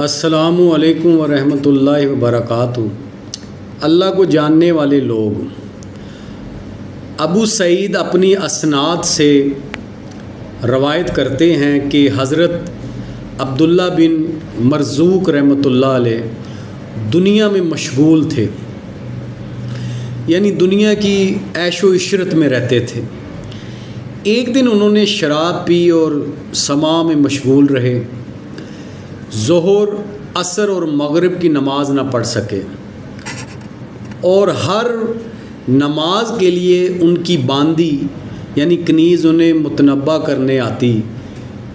السلام علیکم ورحمۃ اللہ وبرکاتہ۔ اللہ کو جاننے والے لوگ ابو سعید اپنی اسناد سے روایت کرتے ہیں کہ حضرت عبداللہ بن مرزوق رحمۃ اللہ علیہ دنیا میں مشغول تھے، یعنی دنیا کی عیش و عشرت میں رہتے تھے۔ ایک دن انہوں نے شراب پی اور سماع میں مشغول رہے، ظہر، عصر اور مغرب کی نماز نہ پڑھ سکے، اور ہر نماز کے لیے ان کی باندی یعنی کنیز انہیں متنبہ کرنے آتی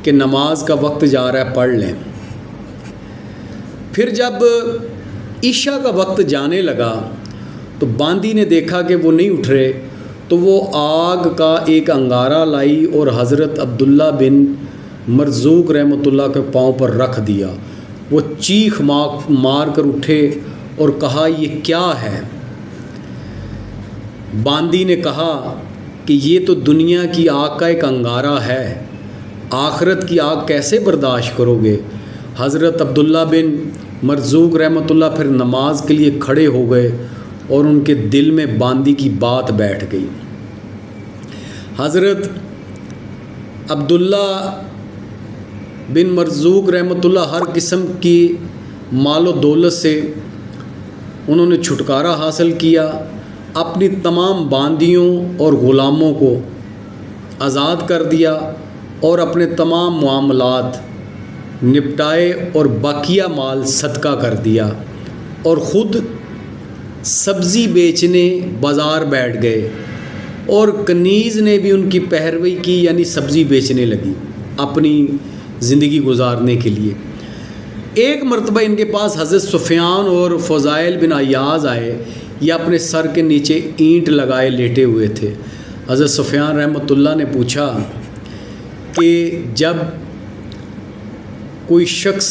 کہ نماز کا وقت جا رہا ہے، پڑھ لیں۔ پھر جب عشاء کا وقت جانے لگا تو باندی نے دیکھا کہ وہ نہیں اٹھ رہے، تو وہ آگ کا ایک انگارہ لائی اور حضرت عبداللہ بن مرزوق رحمۃ اللہ کے پاؤں پر رکھ دیا۔ وہ چیخ مار کر اٹھے اور کہا، یہ کیا ہے؟ باندی نے کہا کہ یہ تو دنیا کی آگ کا ایک انگارہ ہے، آخرت کی آگ کیسے برداشت کرو گے؟ حضرت عبداللہ بن مرزوق رحمۃ اللہ پھر نماز کے لیے کھڑے ہو گئے اور ان کے دل میں باندی کی بات بیٹھ گئی۔ حضرت عبداللہ بن مرزوق رحمۃ اللہ ہر قسم کی مال و دولت سے انہوں نے چھٹکارا حاصل کیا، اپنی تمام باندیوں اور غلاموں کو آزاد کر دیا اور اپنے تمام معاملات نپٹائے اور باقیہ مال صدقہ کر دیا، اور خود سبزی بیچنے بازار بیٹھ گئے، اور کنیز نے بھی ان کی پیروی کی، یعنی سبزی بیچنے لگی اپنی زندگی گزارنے کے لیے۔ ایک مرتبہ ان کے پاس حضرت سفیان اور فضائل بن عیاض آئے، یہ اپنے سر کے نیچے اینٹ لگائے لیٹے ہوئے تھے۔ حضرت سفیان رحمۃ اللہ نے پوچھا کہ جب کوئی شخص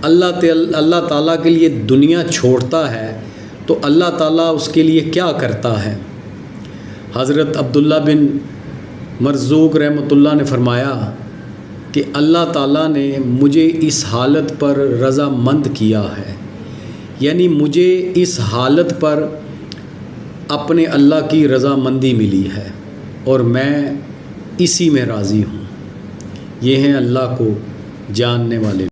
اللہ تعالیٰ کے لیے دنیا چھوڑتا ہے تو اللہ تعالیٰ اس کے لیے کیا کرتا ہے؟ حضرت عبداللہ بن مرزوق رحمۃ اللہ نے فرمایا کہ اللہ تعالیٰ نے مجھے اس حالت پر رضا مند کیا ہے، یعنی مجھے اس حالت پر اپنے اللہ کی رضا مندی ملی ہے اور میں اسی میں راضی ہوں۔ یہ ہیں اللہ کو جاننے والے۔